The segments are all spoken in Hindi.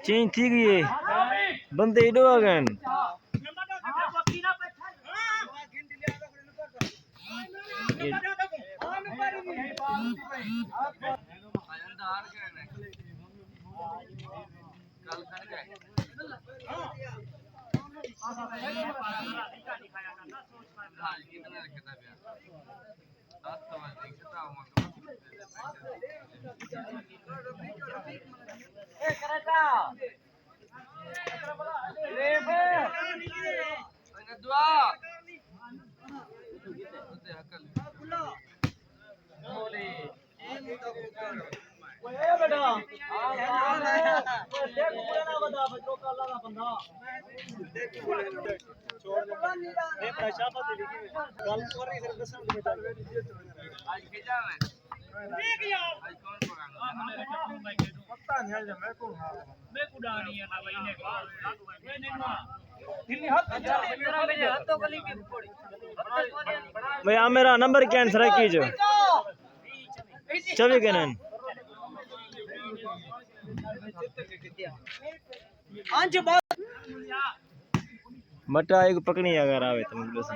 चेंज थी गई है बंदे इडो आ गए भाई आ मेरा नंबर कैंसिल है कीजिए चवे कनन मटा एक पकड़ी अगर आवे तुम बस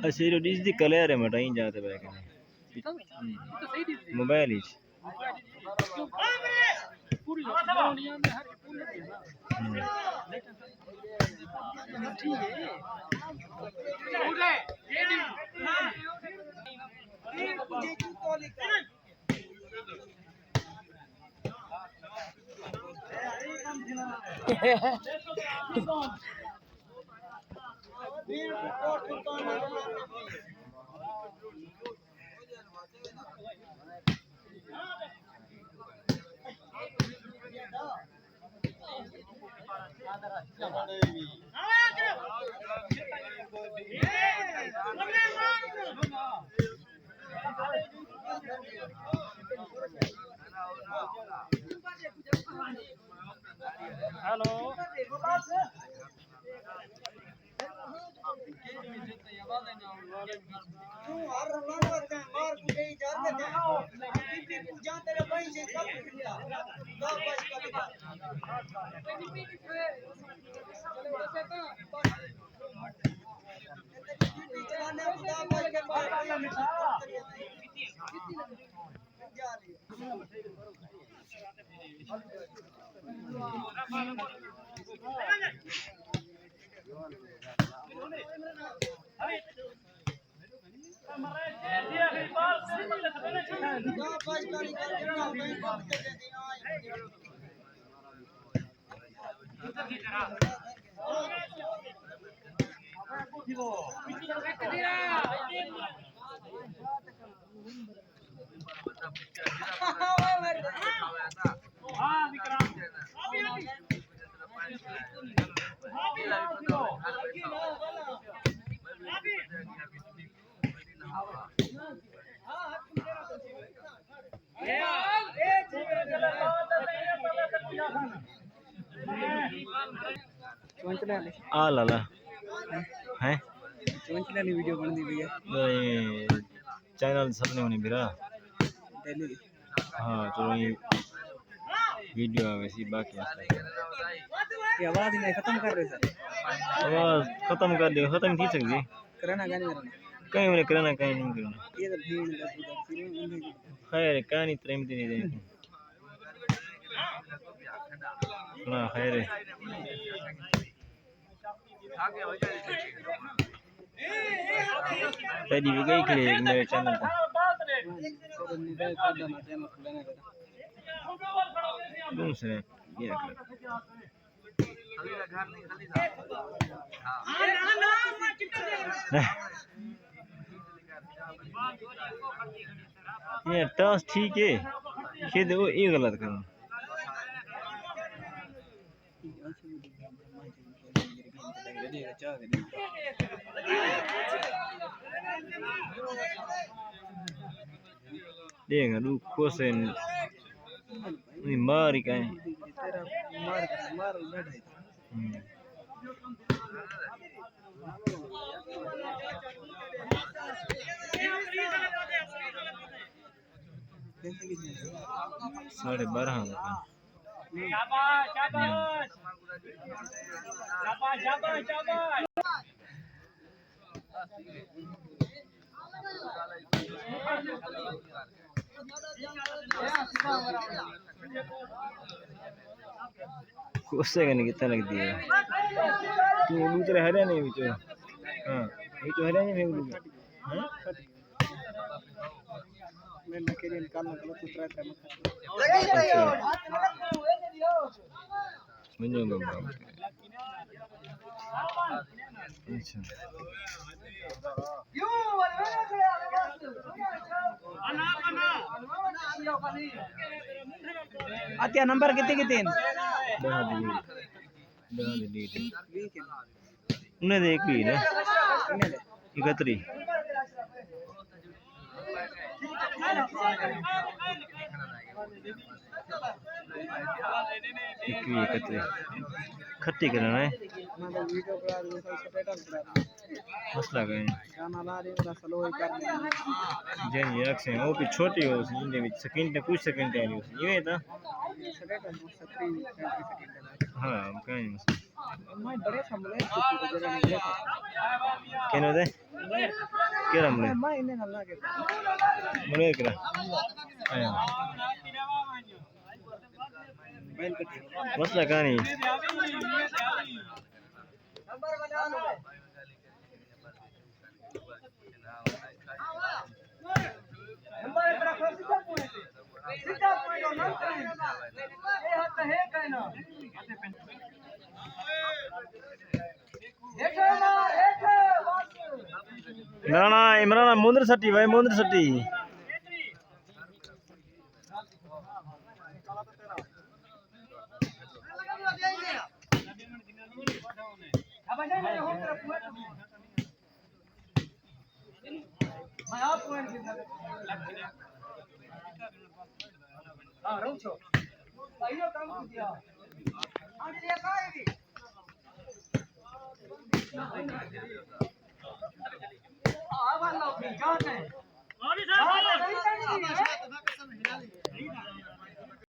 असीरो डिस दी कलर है मटाई जाते बैक मोबाइल ही हेलो आ लाला हैं वीडियो बन दी भैया चैनल सबने होने बिरा हाँ चलो ये वीडियो आ वैसी बाकी ये आवाज नहीं खत्म कर रहे सर आवाज खत्म कर दे खत्म की सकती करना कहीं मैंने करना कहीं नहीं करना ये तो भीड़ खैर कहानी प्रेम दी नहीं दे ना खैर तैयारी भी गई खड़ी है मेरे चैनल पर दूसरे ये ये टॉस ठीक है, खेद वो ये गलत करना। देगा दू कोसेन नहीं मार ही कहीं मार बैठा साढ़े 12 कोसे का नहीं कितना लग दिया तू दूसरे हरे नहीं बिचो हाँ बिचो हरे नहीं फेंक दूंगा हाँ मैं नकेली निकालना गलत उतरा था मुझे बाबा अच्छा आत्या नंबर कितने उन्हें देख भी ना 31 खट्टी करना है मसला कहीं जन रखे वो भी छोटी हो इंदे विच सेकंड कुछ सेकंड आली हो ये था हां कहीं मैं बड़े संभले केनो दे केरा मैं इने नल्ला के मरे करा आया मसला कहानी ना ना इमरान मुंदर सट्टी भाई मुंदर सट्टी